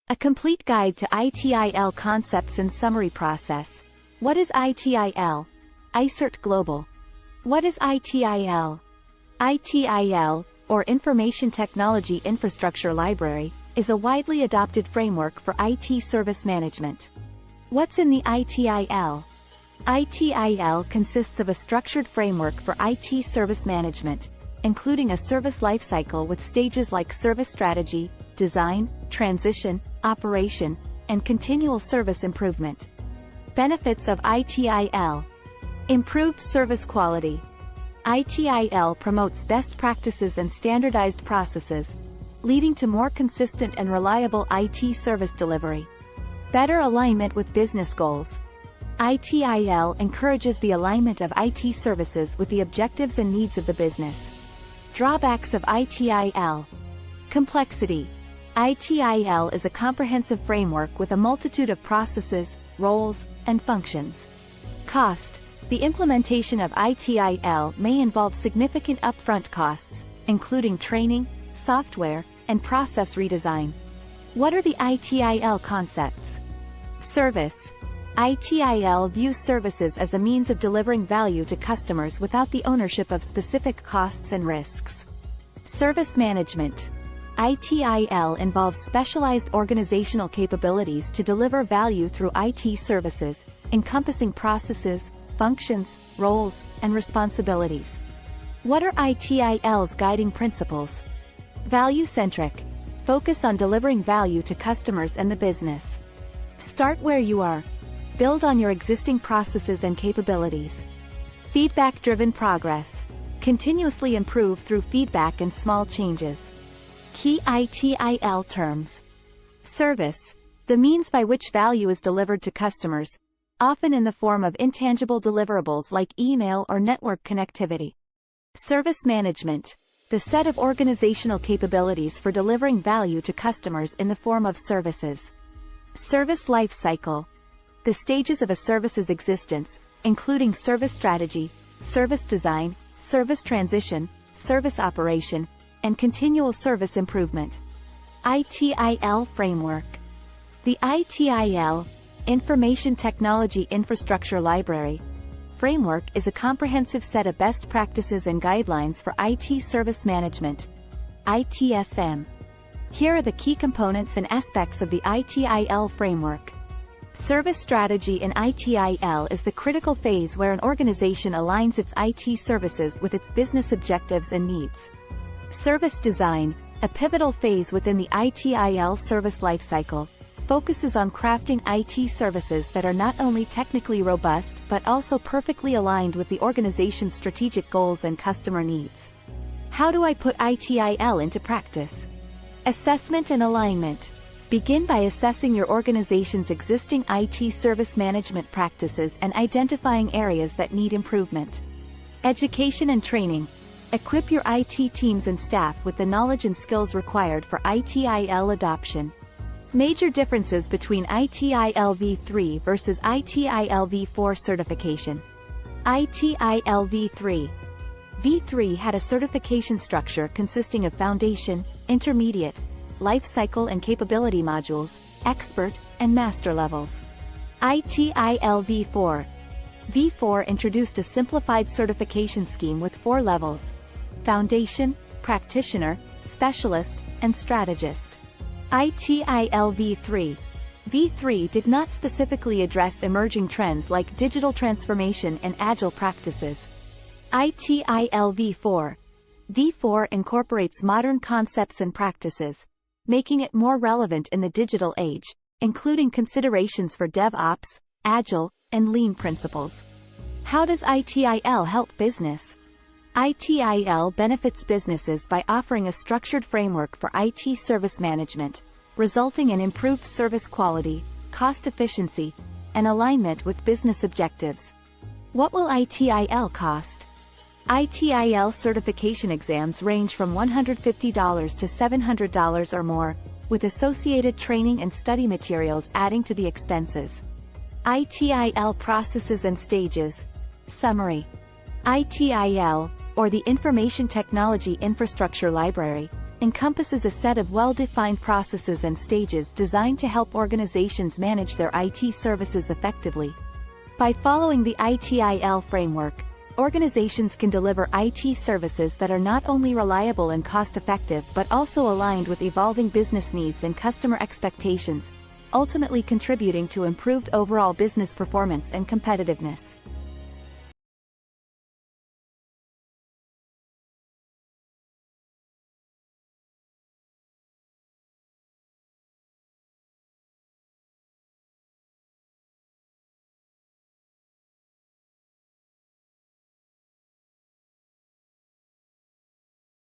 A complete guide to ITIL concepts and summary process. What is ITIL? iCert Global. What is ITIL? ITIL, or Information Technology Infrastructure Library, is a widely adopted framework for IT service management. What's in the ITIL? ITIL consists of a structured framework for IT service management, including a service lifecycle with stages like service strategy, design, transition, operation, and continual service improvement. Benefits of ITIL. Improved service quality. ITIL promotes best practices and standardized processes, leading to more consistent and reliable IT service delivery. Better alignment with business goals. ITIL encourages the alignment of IT services with the objectives and needs of the business. Drawbacks of ITIL. Complexity. ITIL is a comprehensive framework with a multitude of processes, roles, and functions. Cost. The implementation of ITIL may involve significant upfront costs, including training, software, and process redesign. What are the ITIL concepts? Service. ITIL views services as a means of delivering value to customers without the ownership of specific costs and risks. Service management. ITIL involves specialized organizational capabilities to deliver value through IT services, encompassing processes, functions, roles, and responsibilities. What are ITIL's guiding principles? Value-centric. Focus on delivering value to customers and the business. Start where you are. Build on your existing processes and capabilities. Feedback-driven progress. Continuously improve through feedback and small changes. Key ITIL terms. Service. The means by which value is delivered to customers, often in the form of intangible deliverables like email or network connectivity. Service management. The set of organizational capabilities for delivering value to customers in the form of services. Service lifecycle. The stages of a service's existence, including service strategy, service design, service transition, service operation, and continual service improvement. ITIL framework. The ITIL, Information Technology Infrastructure Library, framework is a comprehensive set of best practices and guidelines for IT service management, ITSM. Here are the key components and aspects of the ITIL framework. Service strategy in ITIL is the critical phase where an organization aligns its IT services with its business objectives and needs. Service design, a pivotal phase within the ITIL service lifecycle, focuses on crafting IT services that are not only technically robust but also perfectly aligned with the organization's strategic goals and customer needs. How do I put ITIL into practice? Assessment and alignment. Begin by assessing your organization's existing IT service management practices and identifying areas that need improvement. Education and training. Equip your IT teams and staff with the knowledge and skills required for ITIL adoption. Major differences between ITIL v3 versus ITIL v4 certification. ITIL v3. V3 had a certification structure consisting of foundation, intermediate, lifecycle and capability modules, expert, and master levels. ITIL v4. V4 introduced a simplified certification scheme with 4 levels: foundation, practitioner, specialist, and strategist. ITIL v3. V3 did not specifically address emerging trends like digital transformation and agile practices. ITIL v4. V4 incorporates modern concepts and practices, making it more relevant in the digital age, including considerations for DevOps, Agile, and Lean principles. How does ITIL help business? ITIL benefits businesses by offering a structured framework for IT service management, resulting in improved service quality, cost efficiency, and alignment with business objectives. What will ITIL cost? ITIL certification exams range from $150 to $700 or more, with associated training and study materials adding to the expenses. ITIL processes and stages. Summary. ITIL, or the Information Technology Infrastructure Library, encompasses a set of well-defined processes and stages designed to help organizations manage their IT services effectively. By following the ITIL framework, organizations can deliver IT services that are not only reliable and cost-effective but also aligned with evolving business needs and customer expectations, ultimately contributing to improved overall business performance and competitiveness.